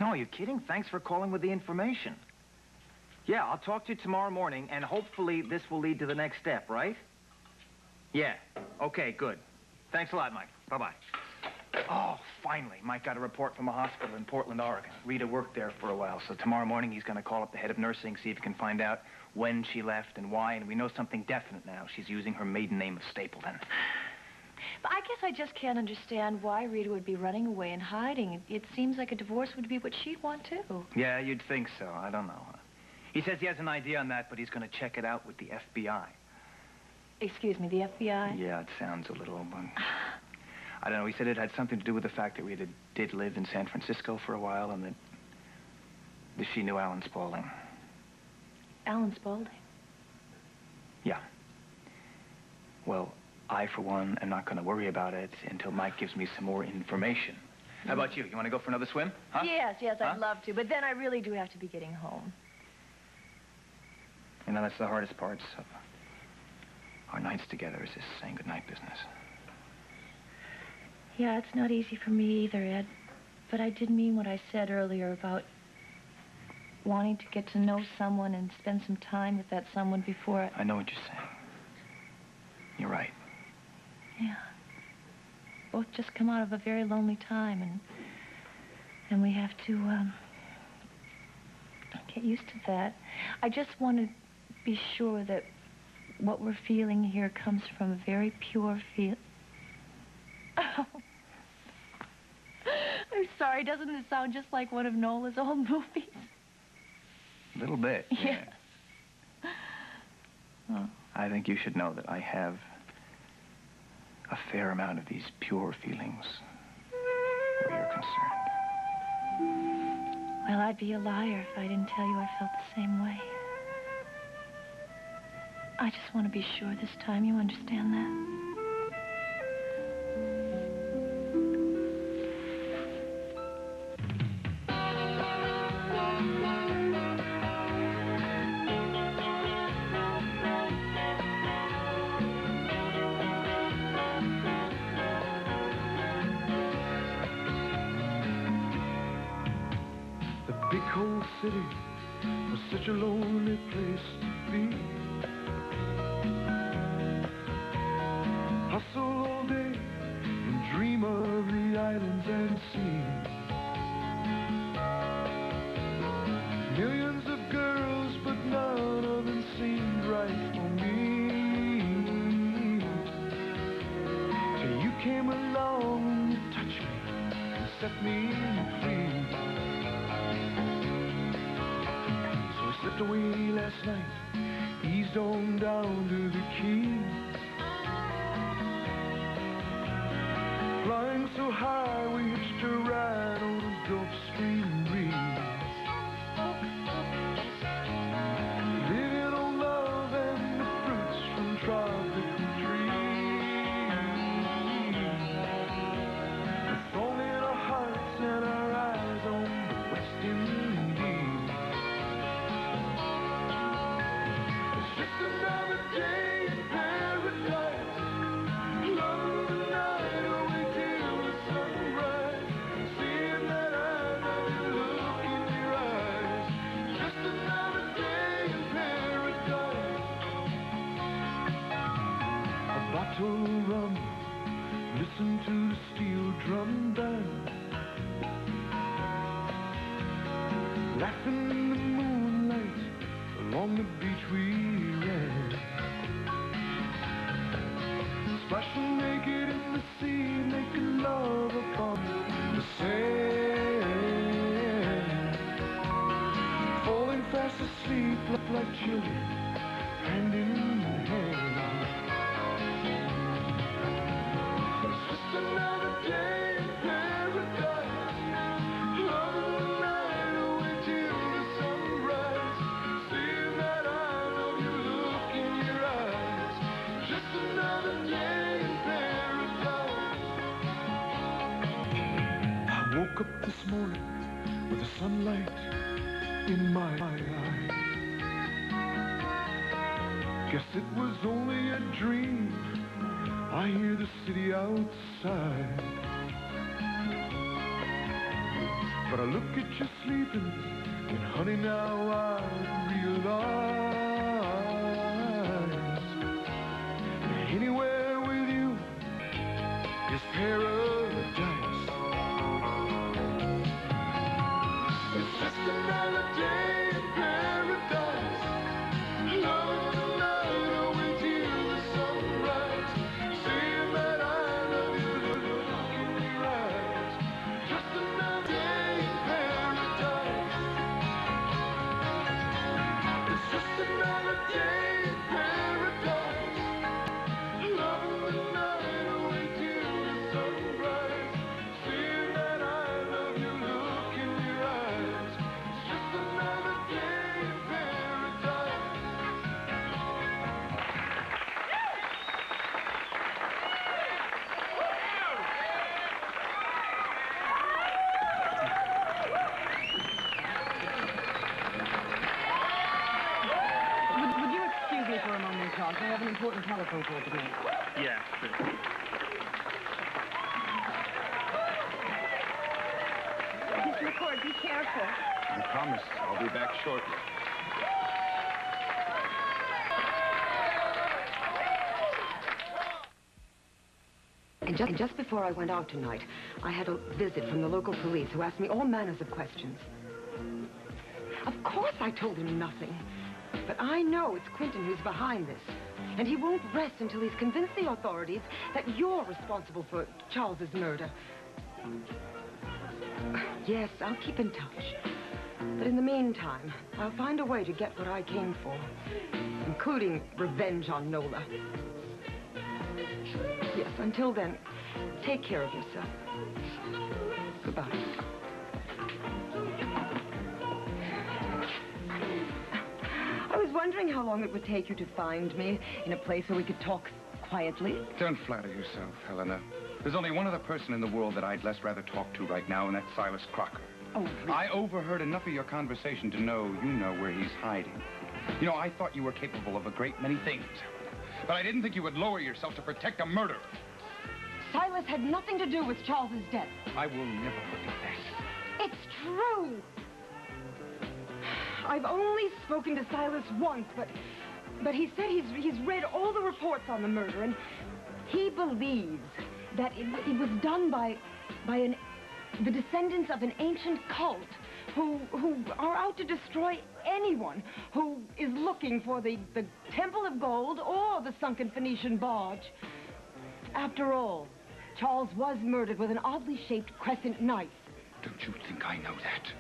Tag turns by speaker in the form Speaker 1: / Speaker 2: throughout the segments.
Speaker 1: No, are you kidding? Thanks for calling with the information. Yeah, I'll talk to you tomorrow morning, and hopefully this will lead to the next step, right? Yeah. Okay, good. Thanks a lot, Mike. Bye-bye. Oh, finally. Mike got a report from a hospital in Portland, Oregon. Rita worked there for a while, so tomorrow morning he's going to call up the head of nursing, see if he can find out when she left and why, and we know something definite now. She's using her maiden name of Stapleton.
Speaker 2: But I guess I just can't understand why Rita would be running away and hiding. It seems like a divorce would be what she'd want, too.
Speaker 1: Yeah, you'd think so. I don't know. He says he has an idea on that, but he's going to check it out with the FBI.
Speaker 2: Excuse me, the FBI?
Speaker 1: Yeah, it sounds a little, but... I don't know. He said it had something to do with the fact that Rita did live in San Francisco for a while and that she knew Alan Spaulding.
Speaker 2: Alan Spaulding?
Speaker 1: Yeah. Well, I, for one, am not going to worry about it until Mike gives me some more information. How about you? You want to go for another swim? Huh?
Speaker 2: Yes, I'd love to, but then I really do have to be getting home.
Speaker 1: You know, that's the hardest part of our nights together is this saying goodnight business.
Speaker 2: Yeah, it's not easy for me either, Ed. But I did mean what I said earlier about wanting to get to know someone and spend some time with that someone before
Speaker 1: I know what you're saying. You're right.
Speaker 2: Yeah. Both just come out of a very lonely time, and we have to, get used to that. I just want to be sure that what we're feeling here comes from a very pure feel. Oh. I'm sorry, doesn't it sound just like one of Nola's old movies?
Speaker 1: A little bit,
Speaker 2: yeah.
Speaker 1: Well, I think you should know that I have a fair amount of these pure feelings where you're concerned.
Speaker 2: Well, I'd be a liar if I didn't tell you I felt the same way. I just want to be sure this time you understand that.
Speaker 3: City was such a lonely place to be. Hustle all day and dream of the islands and seas. Millions of girls, but none of them seemed right for me. Till you came along and you touched me and set me free. Slipped away last night, eased on down to the Keys. Flying so high, we hitched a ride on a Gulf Stream breeze. Living on love and the fruits from tropical trees. A song in our hearts and our eyes on the West Indies. Another day in paradise. Love the night away till the sunrise. Seeing that I love you, look in your eyes. Just another day in paradise. A bottle of rum, listen to the steel drum band. Laughing in the moonlight along the beach we splashing naked in the sea, making love upon the sand. Falling fast asleep like children, hand in hand. It's just another day in paradise. Love the night away till the sunrise. Seeing that I love you, look in your eyes. Just another day. Woke up this morning with the sunlight in my eyes. Guess it was only a dream. I hear the city outside. But I look at you sleeping, and honey, now I realize that anywhere with you is paradise. It's just another day in paradise. Loving the night away till the sunrise. Saying that I love you, look in your eyes. Just another day in paradise. It's just another day in paradise. Loving the night away till the sunrise. Saying that I love you, look in your eyes. It's just another day in paradise.
Speaker 4: Would you excuse me for a moment, Charles? I have an important telephone call to make.
Speaker 1: Yeah, sure.
Speaker 2: Miss McCord, be careful.
Speaker 5: I promise I'll be back shortly.
Speaker 4: And just before I went out tonight, I had a visit from the local police who asked me all manners of questions. Of course I told him nothing. But I know it's Quentin who's behind this. And he won't rest until he's convinced the authorities that you're responsible for Charles's murder. Yes, I'll keep in touch. But in the meantime, I'll find a way to get what I came for, including revenge on Nola. Yes, until then, take care of yourself. Goodbye. I was wondering how long it would take you to find me in a place where we could talk quietly.
Speaker 5: Don't flatter yourself, Helena. There's only one other person in the world that I'd less rather talk to right now, and that's Silas Crocker.
Speaker 4: Oh, really?
Speaker 5: I overheard enough of your conversation to know you know where he's hiding. You know, I thought you were capable of a great many things, Helena. But I didn't think you would lower yourself to protect a murderer.
Speaker 4: Silas had nothing to do with Charles's death.
Speaker 5: I will never forget this.
Speaker 4: It's true. I've only spoken to Silas once, but he said he's read all the reports on the murder, and he believes that it was done by the descendants of an ancient cult who are out to destroy anyone who is looking for the Temple of Gold or the sunken Phoenician barge. After all, Charles was murdered with an oddly shaped crescent knife.
Speaker 5: Don't you think I know that?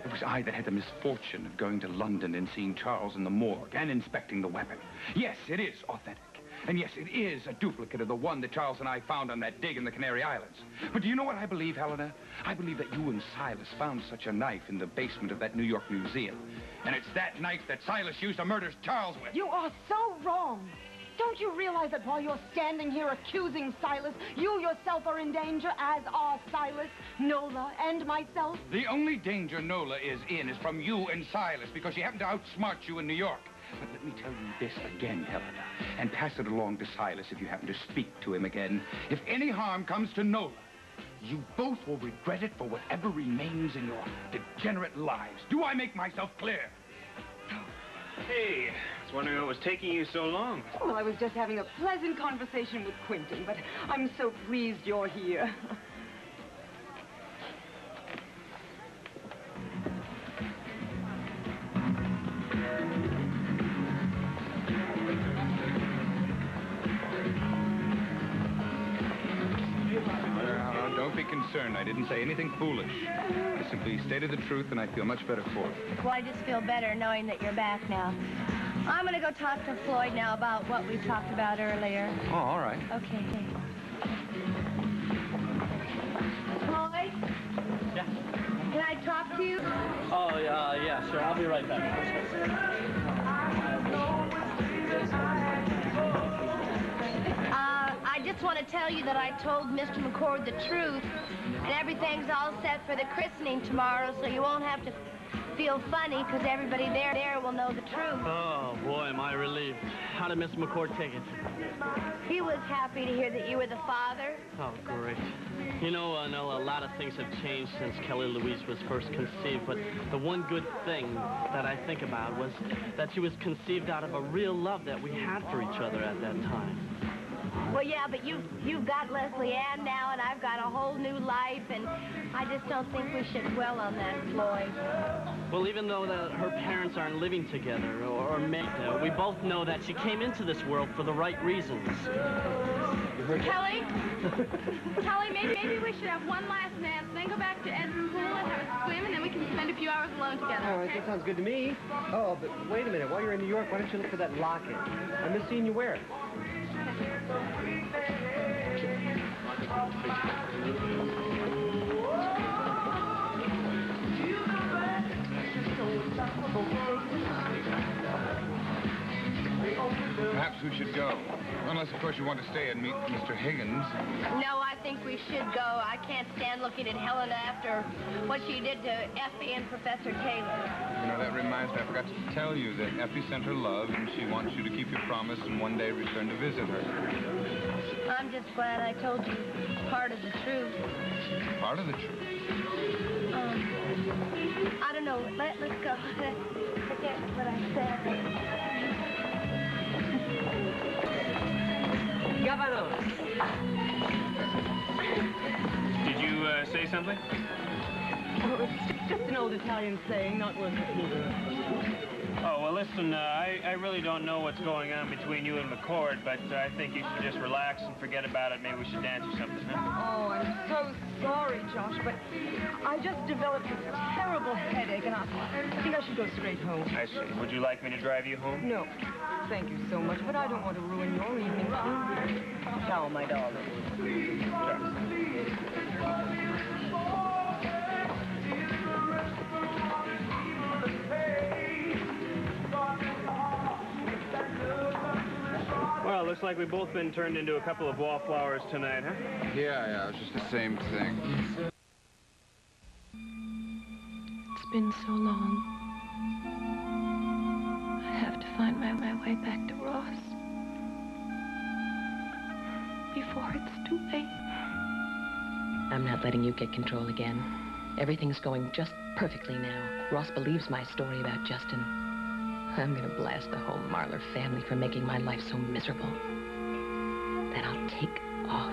Speaker 5: It was I that had the misfortune of going to London and seeing Charles in the morgue and inspecting the weapon. Yes, it is authentic. And yes, it is a duplicate of the one that Charles and I found on that dig in the Canary Islands. But do you know what I believe, Helena? I believe that you and Silas found such a knife in the basement of that New York museum. And it's that knife that Silas used to murder Charles with.
Speaker 4: You are so wrong. Don't you realize that while you're standing here accusing Silas, you yourself are in danger, as are Silas, Nola, and myself?
Speaker 5: The only danger Nola is in is from you and Silas, because she happened to outsmart you in New York. But let me tell you this again, Helena, and pass it along to Silas if you happen to speak to him again. If any harm comes to Nola, you both will regret it for whatever remains in your degenerate lives. Do I make myself clear?
Speaker 6: Hey, I was wondering what was taking you so long.
Speaker 4: Well, I was just having a pleasant conversation with Quentin, but I'm so pleased you're here.
Speaker 5: Don't be concerned. I didn't say anything foolish. I simply stated the truth, and I feel much better for it.
Speaker 2: Well, I just feel better knowing that you're back now. I'm going to go talk to Floyd now about what we talked about earlier.
Speaker 5: Oh, all right.
Speaker 2: Okay. Floyd?
Speaker 7: Yeah.
Speaker 2: Can I talk to you?
Speaker 7: Oh, yeah, sure. I'll be right back.
Speaker 2: I just
Speaker 8: just want to tell you that I told Mr. McCord the truth, and everything's all set for the christening tomorrow, so you won't have to feel funny, because everybody there will know the truth.
Speaker 7: Oh, boy, am I relieved. How did Mr. McCord take it?
Speaker 8: He was happy to hear that you were the father.
Speaker 7: Oh, great. You know, Nola, a lot of things have changed since Kelly Louise was first conceived, but the one good thing that I think about was that she was conceived out of a real love that we had for each other at that time.
Speaker 8: Well, yeah, but you've got Leslie Ann now, and I've got a whole new life, and I just don't think we should dwell on that, Floyd.
Speaker 7: Well, even though her parents aren't living together or married, we both know that she came into this world for the right reasons.
Speaker 9: Kelly? Kelly, maybe we should have one last dance, then go back to Ed's pool and have a swim, and then we can spend a few hours alone together.
Speaker 10: All right,
Speaker 9: okay?
Speaker 10: that sounds good to me. Oh, but wait a minute. While you're in New York, why don't you look for that locket? I miss seeing you wear it.
Speaker 5: Perhaps we should go. Unless, of course, you want to stay and meet Mr. Higgins.
Speaker 8: No, I think we should go. I can't stand looking at Helena after what she did to Effie and Professor Taylor.
Speaker 5: You know, that reminds me, I forgot to tell you that Effie sent her love, and she wants you to keep your promise and one day return to visit her.
Speaker 8: I'm just glad I told you part of the truth.
Speaker 5: Part of the truth.
Speaker 8: I don't know. Let's go. Forget what I said.
Speaker 10: Governor!
Speaker 6: Did you say something?
Speaker 4: Oh, it's just an old Italian saying, not worth repeating.
Speaker 6: Oh, well, listen, I really don't know what's going on between you and McCord, but I think you should just relax and forget about it. Maybe we should dance or something, huh?
Speaker 4: Oh, I'm so sorry, Josh, but I just developed this terrible headache, and I think I should go straight home.
Speaker 6: I see. Would you like me to drive you home?
Speaker 4: No, thank you so much, but I don't want to ruin your evening, too. Ciao, my darling.
Speaker 6: Well, looks like we've both been turned into a couple of wallflowers tonight, huh?
Speaker 5: Yeah, it was just the same thing.
Speaker 2: It's been so long. I have to find my way back to Ross before it's too late.
Speaker 11: I'm not letting you get control again. Everything's going just perfectly now. Ross believes my story about Justin. I'm gonna blast the whole Marlar family for making my life so miserable. Then I'll take off,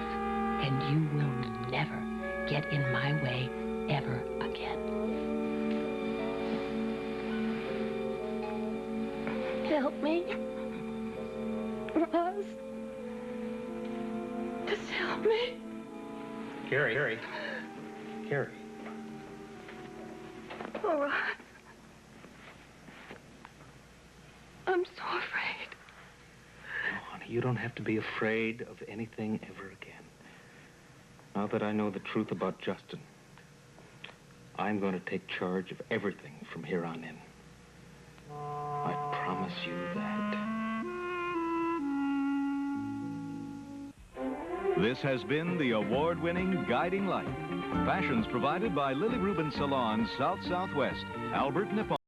Speaker 11: and you will never get in my way ever again.
Speaker 2: Help me. Ross. Just help me.
Speaker 6: Carrie.
Speaker 2: Oh, Ross. I'm so afraid.
Speaker 1: Oh, honey, you don't have to be afraid of anything ever again. Now that I know the truth about Justin, I'm going to take charge of everything from here on in. I promise you that.
Speaker 12: This has been the award-winning Guiding Light. Fashions provided by Lily Rubin Salon, South Southwest, Albert Nippon.